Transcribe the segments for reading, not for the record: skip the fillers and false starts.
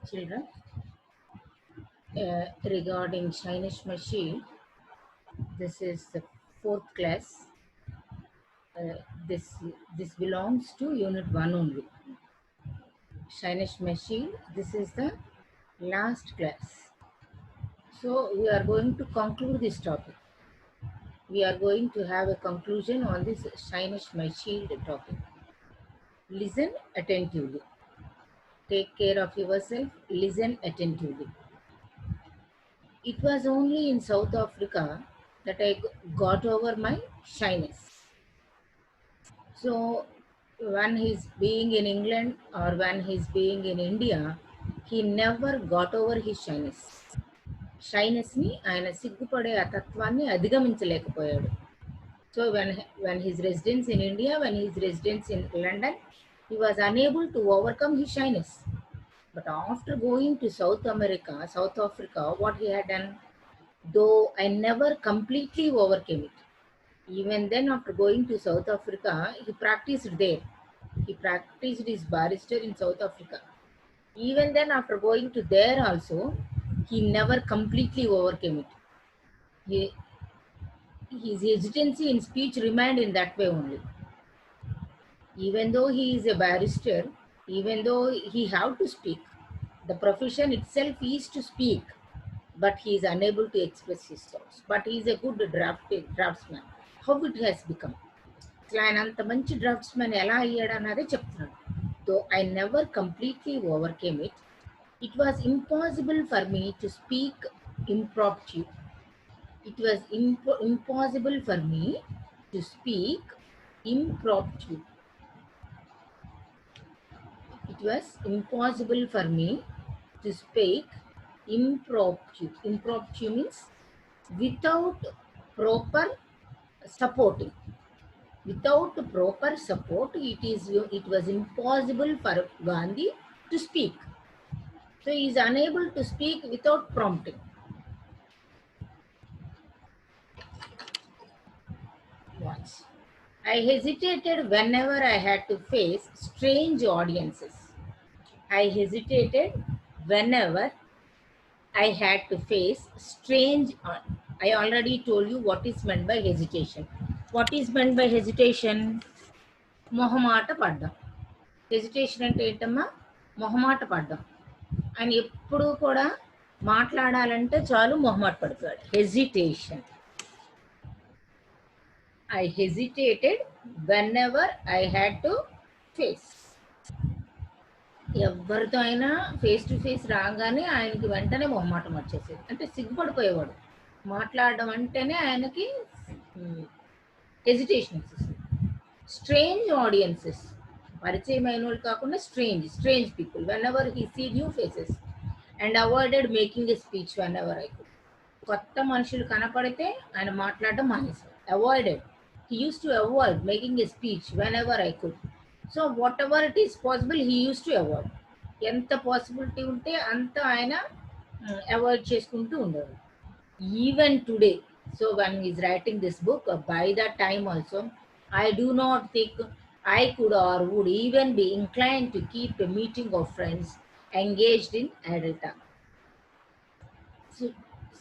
children, regarding Chinese machine. This is the fourth class. Uh, this this belongs to unit 1 only. Chinese machine. This is the last class. So we are going to conclude this topic. We are going to have a conclusion on this Chinese machine topic. Listen attentively. Take care of yourself. Listen attentively. It was only in South Africa that I got over my shyness. So when he's being in England or when he's being in India, he never got over his shyness. షైనెస్ని ఆయన సిగ్గుపడే ఆ తత్వాన్ని అధిగమించలేకపోయాడు. So when his residence in India, when his residence in London, he was unable to overcome his shyness. But after going to South Africa, what he had done, though I never completely overcame it. Even then, after going to South Africa, he practiced there. He practiced his barrister in South Africa. Even then, after going to there also, he never completely overcame it. His hesitancy in speech remained in that way only. Even though he is a barrister, even though he have to speak, the profession itself is to speak, but he is unable to express his thoughts. But he is a good draftsman. How it has become? ఆయన అంత మంచి draughtsmen ఎలా అయ్యాడు అన్నదే చెప్తున్నాడు. Though I never completely overcame it. It was impossible for me to speak impromptu. It was impossible for me to speak impromptu. It was impossible for me to speak impromptu. Impromptu means without proper supporting. Without proper support, it was impossible for Gandhi to speak. So he is unable to speak without prompting. Once I hesitated whenever I had to face strange audiences. I hesitated whenever I had to face strange. I already told you what is meant by hesitation. What is meant by hesitation? మొహమాట పడ్డం. Hesitation అంటే ఏంటమ్మా? మొహమాట పడ్డం. ఆయన ఎప్పుడు కూడా మాట్లాడాలంటే చాలు మొహమాట పడతాడు. Hesitation. I hesitated whenever I had to face. ఎవరితో అయినా ఫేస్ టు ఫేస్ రాగానే ఆయనకి వెంటనే మొహమాటం వచ్చేసేది. అంటే సిగ్గుపడిపోయేవాడు. మాట్లాడడం అంటేనే ఆయనకి హెజిటేషన్ వచ్చేసింది. స్ట్రేంజ్ ఆడియన్సెస్, పరిచయమైన వాళ్ళు కాకుండా strange people, whenever he see new faces and avoided making a speech whenever I could. కొత్త మనుషులు కనపడితే ఆయన మాట్లాడడం మానేశారు. Avoided. He used to avoid making a speech whenever I could. So whatever it is possible, he used to avoid. ఎంత possibility ఉంటే అంత ఆయన అవాయిడ్ చేసుకుంటూ ఉండేవాడు. Even today, so when he is writing this book, by that time also, I do not think I could or would even be inclined to keep a meeting of friends engaged in idle talk. So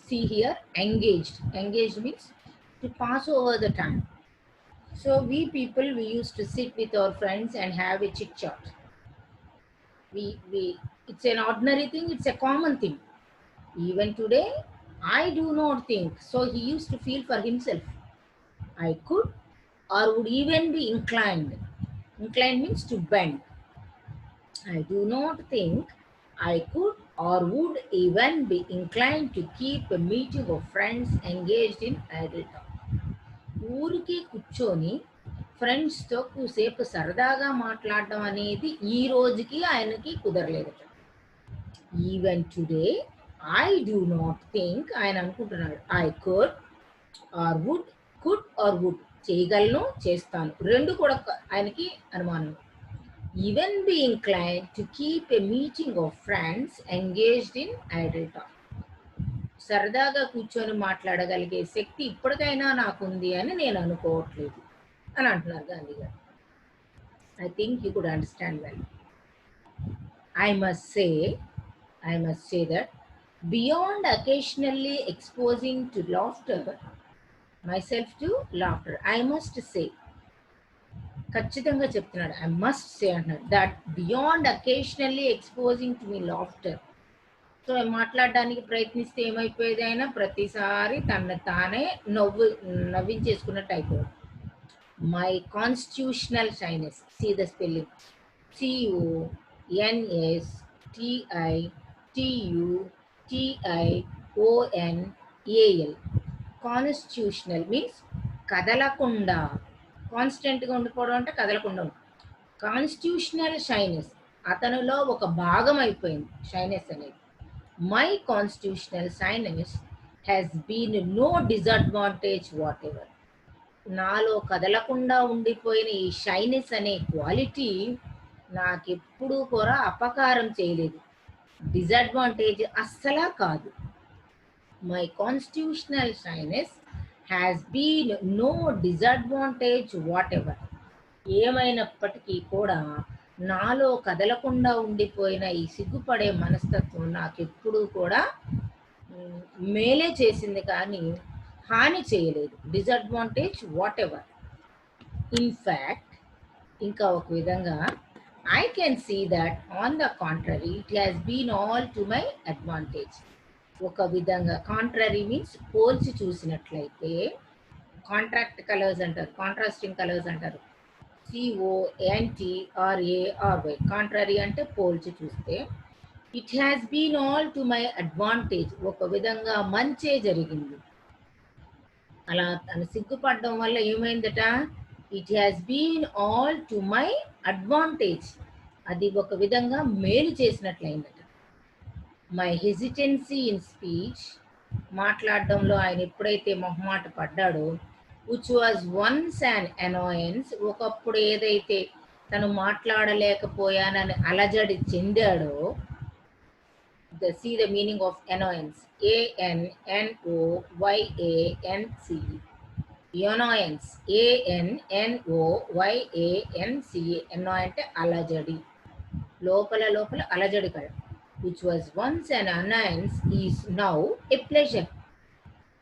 see here, engaged means to pass over the time. So we people, we used to sit with our friends and have a chit chat. It's an ordinary thing, it's a common thing. Even today, I do not think. So he used to feel for himself, I could or would even be inclined. Inclined means to bend. I do not think I could or would even be inclined to keep a meeting of friends engaged in idle talk. ఊరికి కూర్చొని ఫ్రెండ్స్తో కూసేపు సరదాగా మాట్లాడడం అనేది ఈ రోజుకి ఆయనకి కుదరలేదు. Even today I do not think, ఆయన అనుకుంటున్నాడు, ఐ కుడ్ ఆర్ వుడ్ చేయగలను, చేస్తాను, రెండు కూడా ఆయనకి అనుమానం. Even be inclined to keep a meeting of friends engaged in idle talk. సరదాగా కూర్చొని మాట్లాడగలిగే శక్తి ఇప్పటికైనా నాకుంది అని నేను అనుకోవట్లేదు అని అంటున్నారు గాంధీ గారు. I think you could understand well. I must say I must say that beyond occasionally exposing to laughter, myself to laughter, I must say, ఖచ్చితంగా చెప్తున్నాడు, ఐ మస్ట్ సే అంటున్నాడు, that beyond occasionally exposing to me laughter. So మాట్లాడడానికి ప్రయత్నిస్తే ఏమైపోయేది, అయినా ప్రతిసారి తన తానే నవ్వించేసుకున్నట్టు అయిపోయాడు. My constitutional shyness, see the spelling, CONSTITUTIONAL. Constitutional means కదలకుండా, కాన్స్టెంట్గా ఉండిపోవడం అంటే కదలకుండా ఉంటుంది. కాన్స్టిట్యూషనల్ షైనెస్ అతనిలో ఒక భాగం అయిపోయింది షైనెస్ అనేది. My constitutional shyness has been no disadvantage whatever. నాలో కదలకుండా ఉండిపోయిన ఈ షైనెస్ అనే క్వాలిటీ నాకెప్పుడూ కూడా అపకారం చేయలేదు, డిసడ్వాంటేజ్ అస్సలా కాదు. My constitutional shyness has been no disadvantage whatever. ఏమైనప్పటికీ కూడా నాలో కదలకుండా ఉండిపోయిన ఈ సిగ్గుపడే మనస్తత్వం నాకెప్పుడూ కూడా మేలే చేసింది కానీ హాని చేయలేదు, డిసడ్వాంటేజ్ వాట్ ఎవర్. ఇన్ఫ్యాక్ట్ ఇంకా ఒక విధంగా I can see that on the contrary it has been all to my advantage. ఒక విధంగా కాంట్రరీ మీన్స్ పోల్చి చూసినట్లయితే, కాంట్రాక్ట్ కలర్స్ అంటారు, కాంట్రాస్టింగ్ కలర్స్ అంటారు, CONTRARY. కాంట్రరీ అంటే పోల్చి చూస్తే, it has been all to my advantage, ఒక విధంగా మంచే జరిగింది. అలా తను సిగ్గుపడడం వల్ల ఏమైందట, it has been all to my advantage, అది ఒక విధంగా మేలు చేసినట్లయిందట. మై హెసిటెన్సీ ఇన్ స్పీచ్, మాట్లాడడంలో ఆయన ఎప్పుడైతే మొహమాట పడ్డాడో, విచ్ వాజ్ వన్స్ అన్ అనాయన్స్, ఒకప్పుడు ఏదైతే తను మాట్లాడలేకపోయానని అలజడి చెందాడో, see the meaning of annoyance, ANNOYANCE, annoyance, ANNOYANCE. అంటే అలజడి, లోపల అలజడి కల. which was once an annoyance is now a pleasure.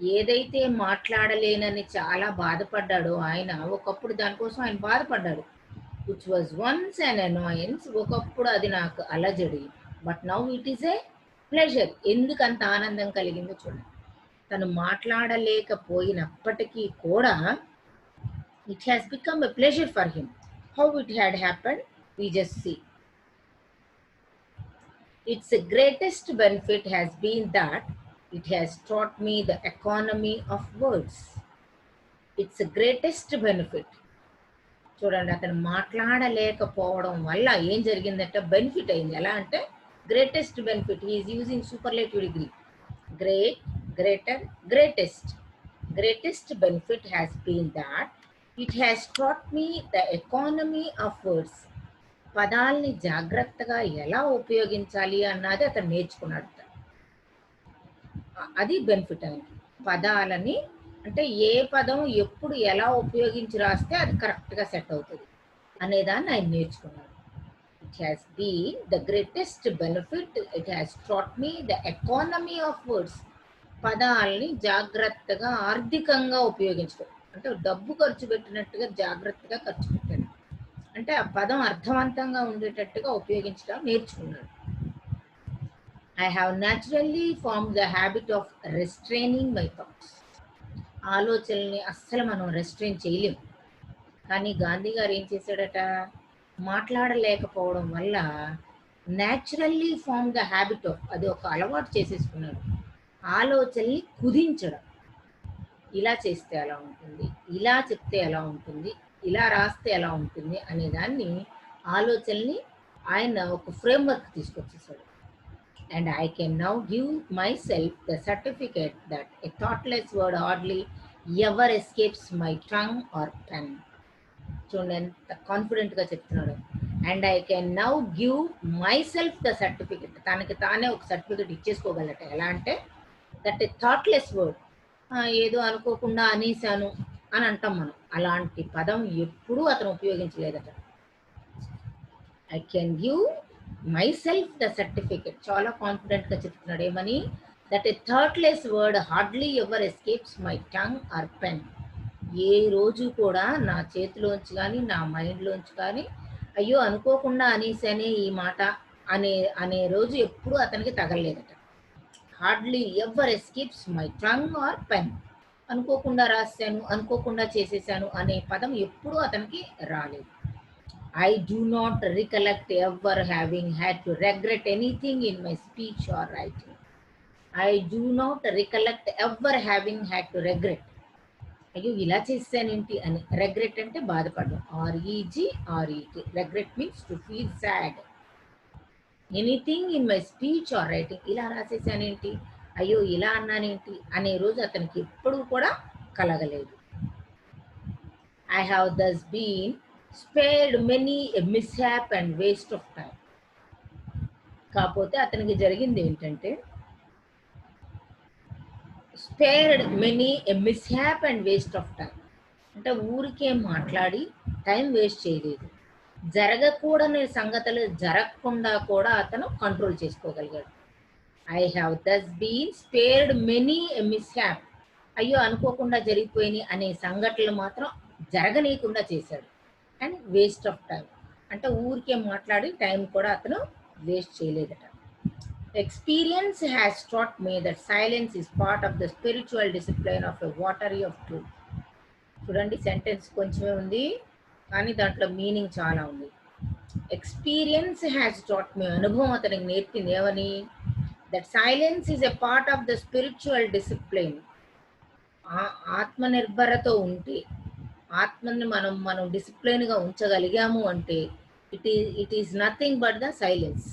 ఏదైతే మాట్లాడలేనని చాలా బాధపడ్డాడో ఆయన, ఒకప్పుడు దానికోసం ఆయన బాధపడ్డాడు. which was once an annoyance, ఒకప్పుడు అది నాకు అలజడి, but now it is a pleasure. ఎందుకు అంత ఆనందం కలిగిందో చూడండి. తను మాట్లాడలేకపోయినప్పటికీ కూడా it has become a pleasure for him. How it had happened, we just see. Its greatest benefit has been that it has taught me the economy of words. Its greatest benefit, చూడండి, అతను మాట్లాడలేకపోవడం వల్ల ఏం జరిగిందంటే benefit అయింది. ఎలా అంటే greatest benefit, he is using superlative degree, great, greater, greatest. Greatest benefit has been that it has taught me the economy of words. పదాల్ని జాగ్రత్తగా ఎలా ఉపయోగించాలి అన్నది అతను నేర్చుకున్నాడు. అది బెనిఫిట్ అనేది. పదాలని అంటే ఏ పదం ఎప్పుడు ఎలా ఉపయోగించి రాస్తే అది కరెక్ట్గా సెట్ అవుతుంది అనేదాన్ని ఆయన నేర్చుకున్నాడు. It has been the greatest benefit, it has taught me the economy of words. పదాలని జాగ్రత్తగా ఆర్థికంగా ఉపయోగించుకో, అంటే డబ్బు ఖర్చు పెట్టినట్టుగా జాగ్రత్తగా ఖర్చు పెట్టాడు, అంటే ఆ పదం అర్థవంతంగా ఉండేటట్టుగా ఉపయోగించడం నేర్చుకున్నాడు. I have naturally form the habit of restraining my thoughts. ఆలోచనల్ని అస్సలు మనం రెస్ట్రైన్ చేయలేము. కానీ గాంధీ గారు ఏం చేశాడట, మాట్లాడలేకపోవడం వల్ల naturally form the habit of, అది ఒక అలవాటు చేసేసుకున్నాడు, ఆలోచనల్ని కుదించడం. ఇలా చేస్తే ఎలా ఉంటుంది, ఇలా చెప్తే ఎలా ఉంటుంది, ఇలా రాస్తే ఎలా ఉంటుంది అనే దాన్ని, ఆలోచనని ఆయన ఒక ఫ్రేమ్వర్క్ తీసుకొచ్చేసాడు. And I can now give myself the certificate that a thoughtless word hardly ever escapes my tongue or pen. చూడండి ఎంత కాన్ఫిడెంట్గా చెప్తున్నాడు. And I can now give myself the certificate, తనకి తానే ఒక సర్టిఫికేట్ ఇచ్చేసుకోగలట. ఎలా అంటే దట్ ఎ థాట్లెస్ వర్డ్, ఏదో అనుకోకుండా అనేసాను అని అంటాం మనం, అలాంటి పదం ఎప్పుడూ అతను ఉపయోగించలేదట. I can give myself the certificate, చాలా కాన్ఫిడెంట్గా చెప్తున్నాడు ఏమని, that a thoughtless word hardly ever escapes my tongue or pen. ఏ రోజు కూడా నా చేతిలోంచి కానీ నా మైండ్లోంచి కానీ అయ్యో అనుకోకుండా అనేసానే ఈ మాట అనే అనే రోజు ఎప్పుడూ అతనికి తగలలేదట. Hardly ever escapes my tongue or pen. అనుకోకుండా రాశాను, అనుకోకుండా చేసేసాను అనే పదం ఎప్పుడూ అతనికి రాలేదు. I do not recollect ever having had to regret anything in my speech or writing. I do not recollect ever having had to regret. అయ్యో ఇలా చేశానేంటి అని. రెగ్రెట్ అంటే బాధపడడం, REGRET. Regret means to feel sad. Anything in my speech or writing, ఇలా రాసేసానేంటి, అయ్యో ఇలా అన్నానేంటి అనే రోజు అతనికి ఎప్పుడూ కూడా కలగలేదు. I have thus been spared many a mishap and waste of time. కాకపోతే అతనికి జరిగింది ఏంటంటే, spared many a mishap and waste of time. అంటే ఊరికే మాట్లాడి టైం వేస్ట్ చేయలేదు. జరగకూడని సంగతులు జరగకుండా కూడా అతను కంట్రోల్ చేసుకోగలిగాడు. I have thus been spared many a mishap. అయ్యో అనుకోకుండా జరిగిపోయినాయి అనే సంఘటనలు మాత్రం జరగనీయకుండా చేశాడు. అండ్ వేస్ట్ ఆఫ్ టైం అంటే ఊరికే మాట్లాడి టైం కూడా అతను వేస్ట్ చేయలేదట. Experience has taught me that silence is part of the spiritual discipline of a watery of truth. చూడండి, సెంటెన్స్ కొంచెమే ఉంది కానీ దాంట్లో మీనింగ్ చాలా ఉంది. ఎక్స్పీరియన్స్ హ్యాస్ taught me, అనుభవం అతనికి నేర్పింది ఏమని, that silence is a part of the spiritual discipline. ఆత్మనిర్భరతో ఉంటే, ఆత్మని మనం డిసిప్లిన్గా ఉంచగలిగాము అంటే it is nothing but the silence.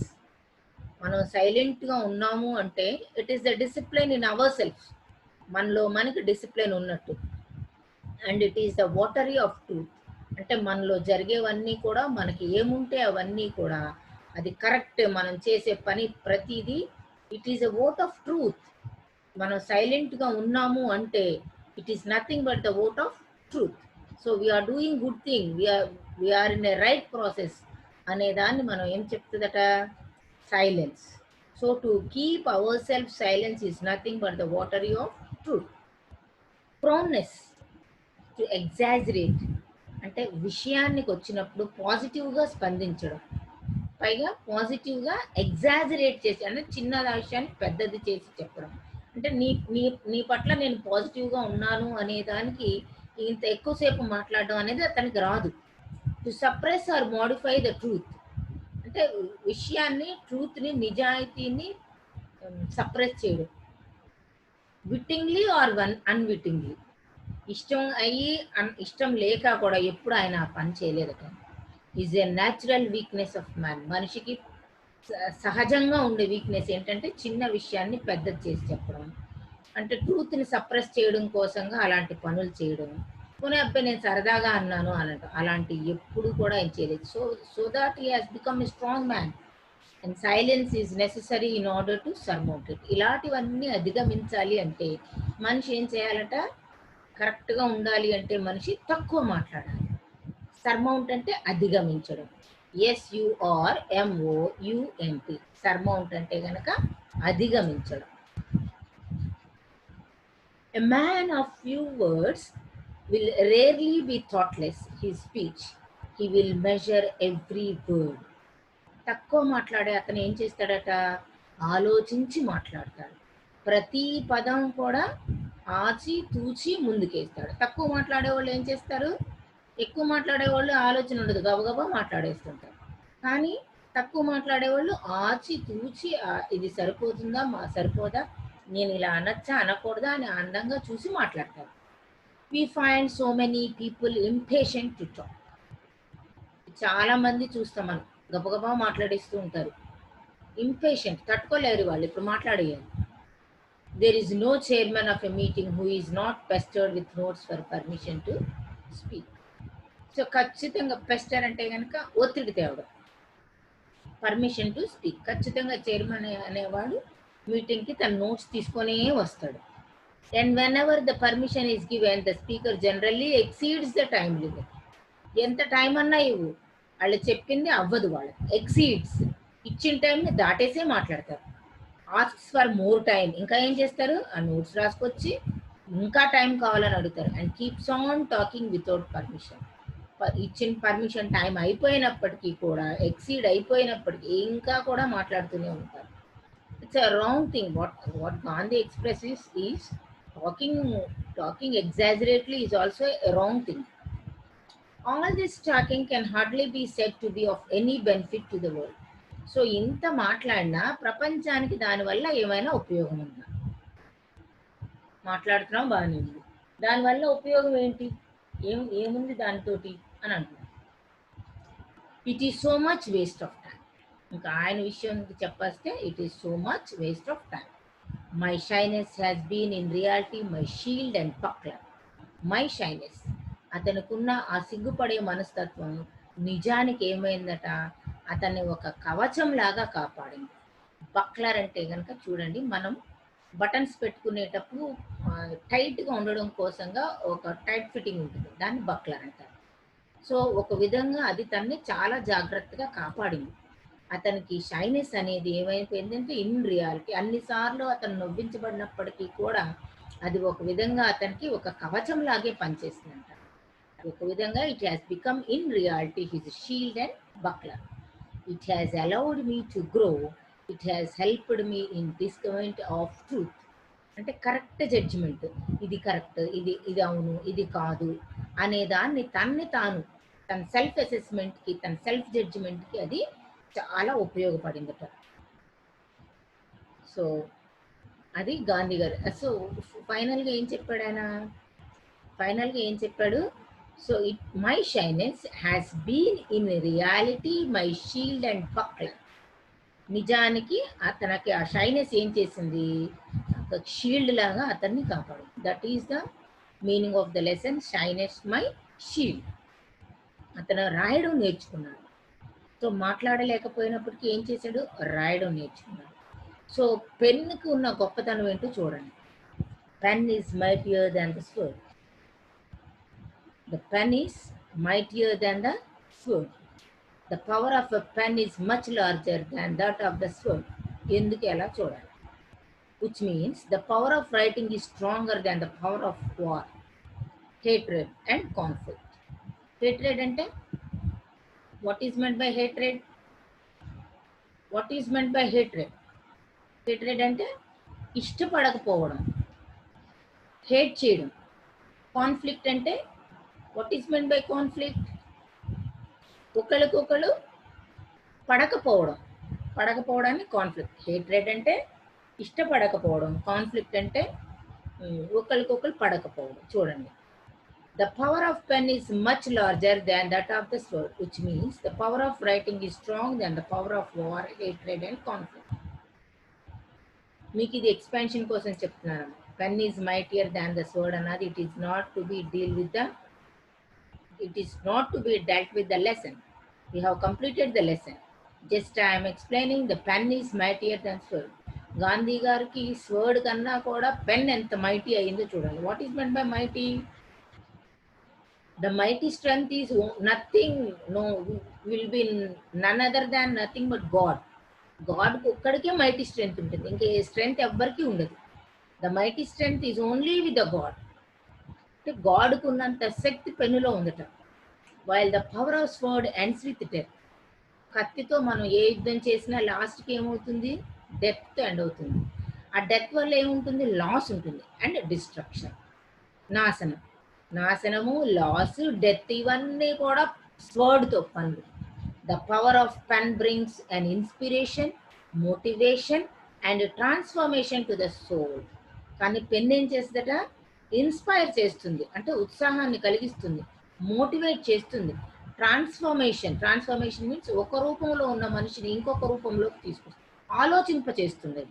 మనం సైలెంట్గా ఉన్నాము అంటే it is the discipline in our self. మనలో మనకి డిసిప్లిన్ ఉన్నట్టు. And it is the votary of truth. అంటే మనలో జరిగేవన్నీ కూడా, మనకి ఏముంటే అవన్నీ కూడా అది కరెక్ట్, మనం చేసే పని ప్రతిదీ it is a oath of truth. మనం సైలెంట్గా ఉన్నాము అంటే it is nothing but the oath of truth. So we're doing good thing, we're in a right process అనే దాన్ని మనం ఏం చెప్తుందట, silence. So to keep our self silence is nothing but the votary of truth. Proneness to exaggerate అంటే విషయానికి వచ్చినప్పుడు పాజిటివ్గా స్పందించడం, పైగా పాజిటివ్గా ఎగ్జాజరేట్ చేసి అంటే చిన్న విషయాన్ని పెద్దది చేసి చెప్పడం. అంటే నీ నీ నీ పట్ల నేను పాజిటివ్గా ఉన్నాను అనే దానికి ఇంత ఎక్కువసేపు మాట్లాడడం అనేది అతనికి రాదు. To suppress or modify the truth అంటే విషయాన్ని, ట్రూత్ని, నిజాయితీని సప్రెస్ చేయడం. విట్టింగ్లీ ఆర్ అన్విట్టింగ్లీ, ఇష్టం అయ్యి ఇష్టం లేక కూడా ఎప్పుడు ఆయన ఆ పని చేయలేదట. Is a natural weakness of man. మనిషికి సహజంగా ఉండే వీక్నెస్ ఏంటంటే చిన్న విషయాన్ని పెద్దది చేసి చెప్పడం, అంటే ట్రూత్ని సప్రెస్ చేయడం కోసంగా అలాంటి పనులు చేయడం. పోనీ అబ్బాయి నేను సరదాగా అన్నాను అన్నట్టు అలాంటి ఎప్పుడు కూడా ఏం చేయలేదు. So that he has become a strong man and silence is necessary in order to surmount it. ఇలాంటివన్నీ అధిగమించాలి అంటే మనిషి ఏం చేయాలట, కరెక్ట్గా ఉండాలి అంటే మనిషి తక్కువ మాట్లాడాలి. సర్మౌంట్ అంటే అధిగమించడం. SURMOUNT సర్మౌంట్ అంటే కనుక అధిగమించడం. A man of few words will rarely be thoughtless. His speech, he will measure every word. తక్కువ మాట్లాడే అతను ఏం చేస్తాడట, ఆలోచించి మాట్లాడతాడు. ప్రతి పదం కూడా ఆచి తూచి ముందుకేస్తాడు. తక్కువ మాట్లాడే వాళ్ళు ఏం చేస్తారు, ఎక్కువ మాట్లాడేవాళ్ళు ఆలోచన ఉండదు, గబగబా మాట్లాడేస్తుంటారు. కానీ తక్కువ మాట్లాడేవాళ్ళు ఆచి తూచి ఇది సరిపోతుందా సరిపోదా, నేను ఇలా అనొచ్చా అనకూడదా అని అందంగా చూసి మాట్లాడతారు. We find so many people impatient to talk. చాలా మంది చూస్తాం మనం, గబగబా మాట్లాడేస్తూ ఉంటారు. ఇంపేషెంట్, తట్టుకోలేరు వాళ్ళు ఇప్పుడు మాట్లాడేయాలి. There is no chairman of a meeting who is not pestered with notes for permission to speak. So ఖచ్చితంగా పెస్టర్ అంటే కనుక ఒత్తిడి తేవడం, పర్మిషన్ టు స్పీక్. ఖచ్చితంగా చైర్మన్ అనేవాడు మీటింగ్కి తన నోట్స్ తీసుకొనే వస్తాడు. And whenever the permission is given the speaker generally exceeds the time limit. ఎంత టైం అన్నా ఇవ్వు, వాళ్ళు చెప్పింది అవ్వదు, వాళ్ళకి ఎక్సీడ్స్. ఇచ్చిన టైంని దాటేసే మాట్లాడతారు. ఆస్క్స్ ఫర్ మోర్ టైం, ఇంకా ఏం చేస్తారు, ఆ నోట్స్ రాసుకొచ్చి ఇంకా టైం కావాలని అడుగుతారు. And keeps on talking without permission. ఇచ్చిన పర్మిషన్ టైం అయిపోయినప్పటికీ కూడా, ఎక్సీడ్ అయిపోయినప్పటికీ ఇంకా కూడా మాట్లాడుతూనే ఉంటారు. It's a wrong thing. What Gandhi expresses is talking talking exaggeratedly is also a wrong thing. All this talking can hardly be said to be of any benefit to the world. So ఇంత మాట్లాడినా ప్రపంచానికి దానివల్ల ఏమైనా ఉపయోగం ఉందా? మాట్లాడుతున్నాం బాగానే ఉంది, దానివల్ల ఉపయోగం ఏంటి, ఏముంది దానితోటి అని అంటున్నాం. It is so much waste of time. ఇంకా ఆయన విషయం చెప్పేస్తే it is so much waste of time. My shyness has been in reality my shield and buckler. My shyness, అతనుకున్న ఆ సిగ్గుపడే మనస్తత్వం నిజానికి ఏమైందట, అతన్ని ఒక కవచం లాగా కాపాడింది. బక్లర్ అంటే కనుక చూడండి, మనం బటన్స్ పెట్టుకునేటప్పుడు టైట్గా ఉండడం కోసంగా ఒక టైట్ ఫిట్టింగ్ ఉంటుంది, దాన్ని బక్లర్ అంటారు. సో ఒక విధంగా అది తన్ని చాలా జాగ్రత్తగా కాపాడింది. అతనికి షైనెస్ అనేది ఏమైపోయిందంటే ఇన్ రియాలిటీ, అన్నిసార్లు అతను నవ్వించబడినప్పటికీ కూడా అది ఒక విధంగా అతనికి ఒక కవచం లాగే పనిచేస్తుందంట. ఒక విధంగా it has become in reality his shield and buckler. It has allowed me to grow, it has helped me in discovering of truth. అంటే కరెక్ట్ జడ్జిమెంట్, ఇది కరెక్ట్, ఇది అవును, ఇది కాదు అనే దాన్ని తాను తన సెల్ఫ్ అసెస్మెంట్కి, తన సెల్ఫ్ జడ్జిమెంట్కి అది చాలా ఉపయోగపడిందట. సో అది గాంధీ గారు. సో ఫైనల్గా ఏం చెప్పాడు ఆయన, so my shyness has been in reality my shield and buckler. నిజానికి అతనికి ఆ షైనెస్ ఏం చేసింది, షీల్డ్ లాగా అతన్ని కాపాడు. That is the meaning of the lesson, shyness my shield. అతను రాయడం నేర్చుకున్నాడు. సో మాట్లాడలేకపోయినప్పటికీ ఏం చేశాడు, రాయడం నేర్చుకున్నాడు. సో పెన్నుకు ఉన్న గొప్పతనం ఏంటో చూడండి. Pen is mightier than the sword. The pen is mightier than the sword. The power of a pen is much larger than that of the sword. ఎందుకు ఎలా చూడాలి, which means the power of writing is stronger than the power of war, hatred and conflict. Hatred ante, what is meant by hatred? Hatred ante ఇష్టపడకపోవడం, hate చేయడం. Conflict అంటే, what is meant by conflict? ఒకళ్ళకొకళ్ళు పడకపోవడాన్ని conflict. Hatred అంటే ఇష్టపడకపోవడం, conflict అంటే ఒకరికొకరు పడకపోవడం. చూడండి, the power of pen is much larger than that of the sword, which means the power of writing is strong than the power of war, hatred and conflict. మీకు ఇది expansion కోసం చెప్తున్నాను. Pen is mightier than the sword అన్నది it is not to be dealt with the lesson. We have completed the lesson. Just I'm explaining the pen is mightier than sword. Gandhi గారికి sword కన్నా కూడా pen ఎంత mighty అయిందో చూడండి. What is meant by mighty? The mighty strength is nothing, will be none other than nothing but God. గాడ్కి ఒక్కడికే mighty strength ఉంటుంది, ఇంకే స్ట్రెంగ్త్ ఎవ్వరికీ ఉండదు. The mighty strength is only with the God. అంటే గాడ్కు ఉన్నంత శక్తి పెన్నులో ఉందట. While the power of sword ends with death. కత్తితో మనం ఏ యుద్ధం చేసినా లాస్ట్కి ఏమవుతుంది, డెత్ ఎండ్ అవుతుంది. ఆ డెత్ వల్ల ఏముంటుంది, లాస్ ఉంటుంది అండ్ డిస్ట్రక్షన్, నాశనము, లాస్, డెత్, ఇవన్నీ కూడా స్వర్డ్తో పనులు. The power of pen brings an inspiration, motivation and transformation to the soul. కానీ పెన్ ఏం చేస్తుందట, ఇన్స్పైర్ చేస్తుంది, అంటే ఉత్సాహాన్ని కలిగిస్తుంది, మోటివేట్ చేస్తుంది. ట్రాన్స్ఫర్మేషన్ మీన్స్ ఒక రూపంలో ఉన్న మనిషిని ఇంకొక రూపంలోకి తీసుకొస్తుంది, ఆలోచింపచేస్తుంది.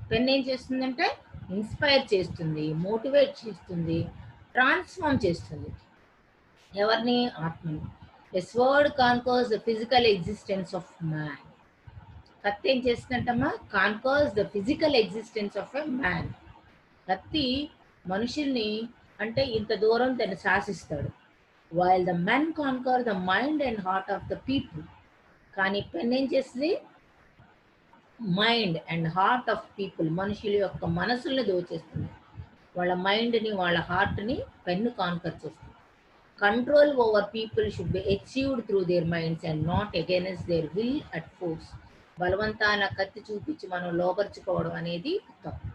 పెన్ ఏం చేస్తుందంటే ఇన్స్పైర్ చేస్తుంది, మోటివేట్ చేస్తుంది, ట్రాన్స్ఫార్మ్ చేస్తుంది. ఎవరిని? ఆత్మని. A sword conquers the physical existence of man. కత్తి ఏం చేస్తుందంటమ్మా, conquers the physical existence of a man. కత్తి మనుషుల్ని అంటే ఇంత దూరం తను శాసిస్తాడు. While the men conquer the mind and heart of the people. కానీ పెన్ ఏం చేస్తుంది, mind and heart of people, మనుషుల యొక్క మనసుల్ని దోచేస్తుంది. వాళ్ళ మైండ్ని, వాళ్ళ హార్ట్ని పెన్ను కాన్కర్ చేస్తుంది. Control over people should be achieved through their mind and not against their will at force. బలవంతాన కత్తి చూపించి మనం లోపరుచుకోవడం అనేది తప్పు.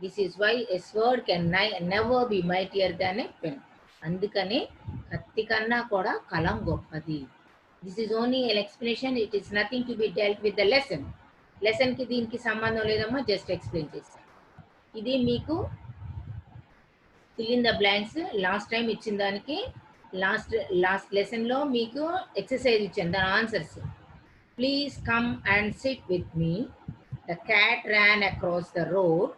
This is why a sword can never be mightier than a pen. అందుకనే కత్తి కన్నా కూడా కలం గొప్పది. This is only an explanation, it is nothing to be dealt with the lesson. లెసన్కి దీనికి సంబంధం లేదమ్మా, జస్ట్ ఎక్స్ప్లెయిన్ చేస్తాను. ఇది మీకు fill in the blanks. Last time ఇచ్చిన దానికి లాస్ట్ లెసన్లో మీకు ఎక్సర్సైజ్ ఇచ్చాను, దాని answers. Please come and SIT with me. The cat ran across the road.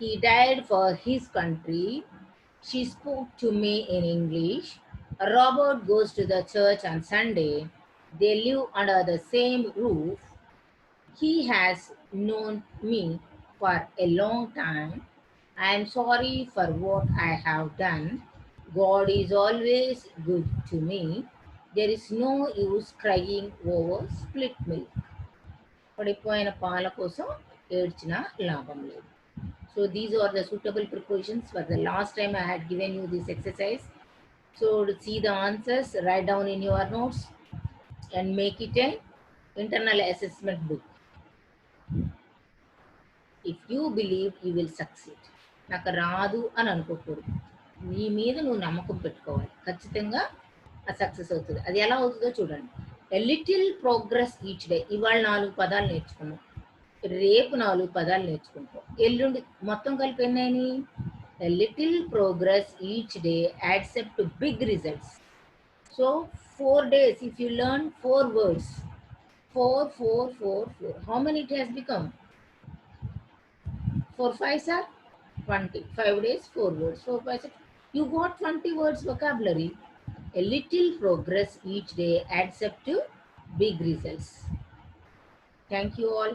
He died for his country. She spoke to me in English. Robert goes to the church on Sunday. They live under the same roof. He has known me for a long time. I am sorry for what I have done. God is always good to me. There is no use crying over split milk. పడిపోయిన పాల కోసం ఏడ్చిన లాభం లేదు. So these are the suitable prepositions for the last time I had given you this exercise. So to see the answers, write down in your notes and make it an internal assessment book. If you believe, you will succeed. నాకు రాదు అని అనుకోకూడదు. నీ మీద నువ్వు నమ్మకం పెట్టుకోవాలి, ఖచ్చితంగా ఆ సక్సెస్ అవుతుంది. అది ఎలా అవుతుందో చూడండి. ఎ లిటిల్ ప్రోగ్రెస్ ఈచ్ డే. ఇవాళ 4 పదాలు నేర్చుకున్నాం, రేపు 4 పదాలు నేర్చుకుంటాం, ఎల్లుండి మొత్తం కలిపి ఎన్నైనా. A little progress each day adds up to big results. So 4 days, if you learn 4 words, 4, 4, 4, 4, how many it has become? 4 5s are 20. 5 days, 4 words. 4 5 6. You got 20 words vocabulary. A little progress each day adds up to big results. Thank you all.